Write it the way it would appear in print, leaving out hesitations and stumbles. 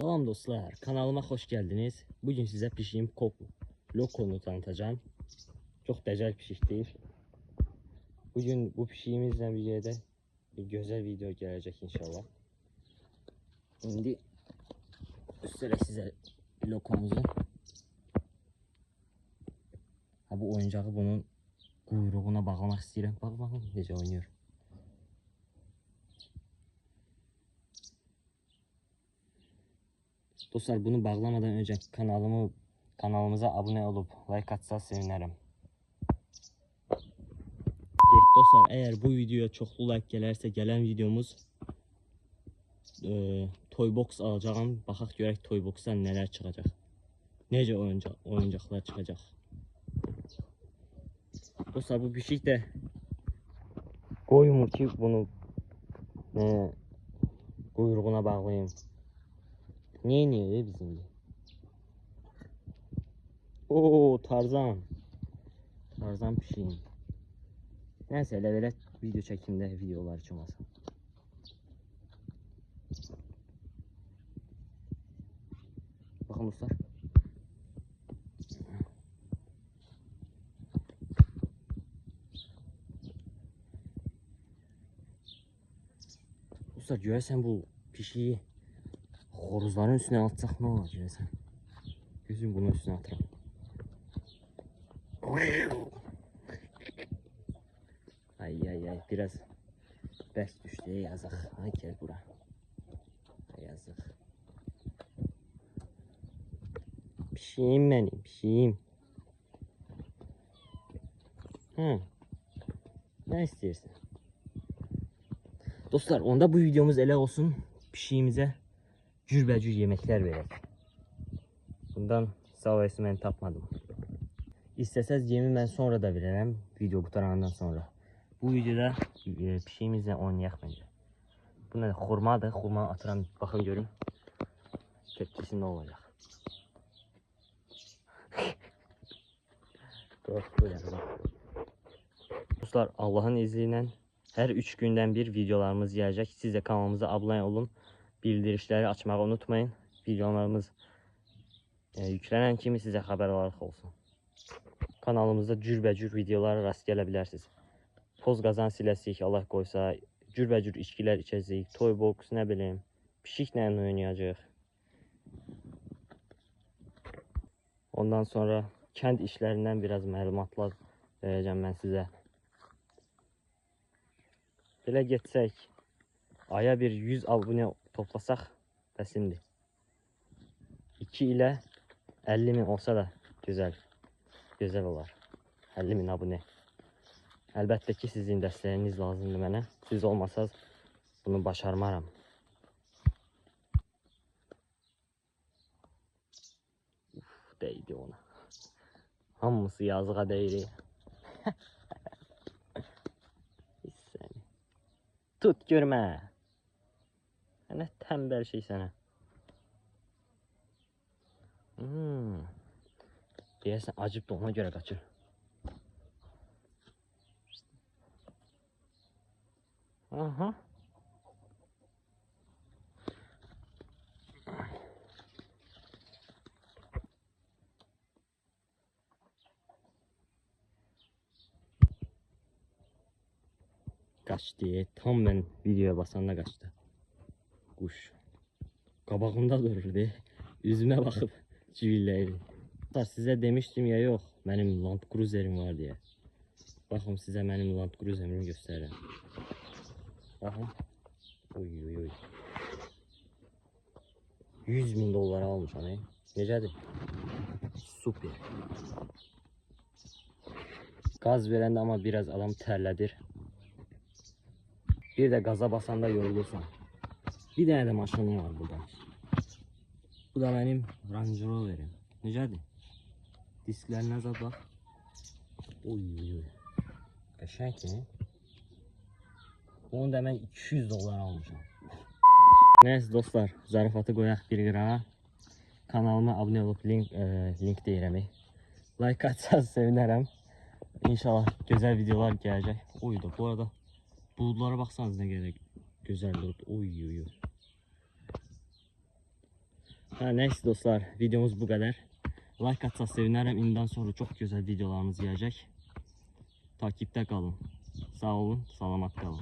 Salam dostlar, kanalıma hoş geldiniz. Bugün size pişiyim lokonu tanıtacağım. Çok güzel pişiktir. Bugün bu pişiyimizle bir yerde bir güzel video gelecek inşallah. Şimdi üstüne size lokomuzu. Bu oyuncağı bunun kuyruğuna bağlamak istedim. Bakın necə oynuyor. Dostlar, bunu bağlamadan önce kanalımıza abone olup like atsa sevinirim. Dostlar, eğer bu videoya çoxlu like gələrsə, gələn videomuz Toybox alacağım. Baxaq görək Toybox'dan nələr çıxacaq. Necə oyuncaqlar çıxacaq. Dostlar, bu pişik də qoymur ki bunu quyruğuna bağlayayım. Niye bizim? Oo, Tarzan pişiyim. Neyse, elə belə video çəkimdə videolar üçün olmasın. Bakın dostlar. Dostlar, görürsən bu pişiyi horuzların üstüne atsak ne olur görürsən? Gözüm bunun üstüne atıram. Ay biraz bərk düşdü, yazıq. Ay gel bura. Ay yazıq. Pişiyim benim, pişiyim. Ne istersin? Dostlar, onda bu videomuz elə olsun. Pişiyimize cürbəcür yeməklər verək. Bundan savayısı mən tapmadım. İstəsəz yemi mən sonra da verərəm, video qutarandan sonra. Bu videoda pişiyimizlə oynayaq bence. Bu nədir? Xurmadır. Xurma atıram, baxın görün. Tepkisi nə olacaq? Dostlar, Allah'ın izniyle her 3 günden bir videolarımız gelecek. Siz de kanalımıza abone olun. Bildirişleri açmayı unutmayın. Videolarımız yüklenen kimi size haber olarak olsun. Kanalımızda cürbəcür videolara rast gelebilirsiniz. Toz qazan siləsik, Allah qoysa, cürbəcür içkilər içəcəyik, Toybox, nə bileyim, pişiklə oynayacaq. Ondan sonra kənd işlərindən biraz məlumatlar verəcəm mən sizə. Belə getsək, aya bir 100 abunə toplasaq bəsimdir. 2 ilə 50.000 olsa da gözəl olar. 50.000 abunə. Əlbəttə ki, sizin dəstəyiniz lazımdır mənə. Siz olmasaz bunu başarmaram. Değdi ona. Hamısı yazığa değdi. Tut görme. Ne tembel şey sana. Deyərsən acıb da ona göre kaçır. Aha. Kaçtı. Tam ben videoya basanda kaçtı. Kuş. Qabağımda dururdu. Yüzüme bakıp civilləydi. Size demiştim ya, yok benim Land Cruiser'im var diye. Bakın size benim Land Cruiser'imi göstereyim. Bakın. Oy. 100.000 dolara almış hani. Necədir? Super. Gaz verende ama biraz adam terledir. Bir de gaza basanda yorulursan. Bir tane de maşınım var burada. Bu da benim Range Rover'im. Necədir? Disklerine zat bak. Oy. Qəşəng mi? Onu da ben 200 dolar almışım. Neyse dostlar, zarafatı qoyaq bir qırağa. Kanalıma abone olup link deyirəm. Like atsanız sevinirim. İnşallah güzel videolar gelecek. Oy da bu arada bulutlara baksanız ne gerek güzel bulut. Oy. Neyse dostlar, videomuz bu kadar. Like atsanız sevinirim. İnden sonra çok güzel videolarımız gelecek. Takipte kalın. Sağ olun, salamat kalın.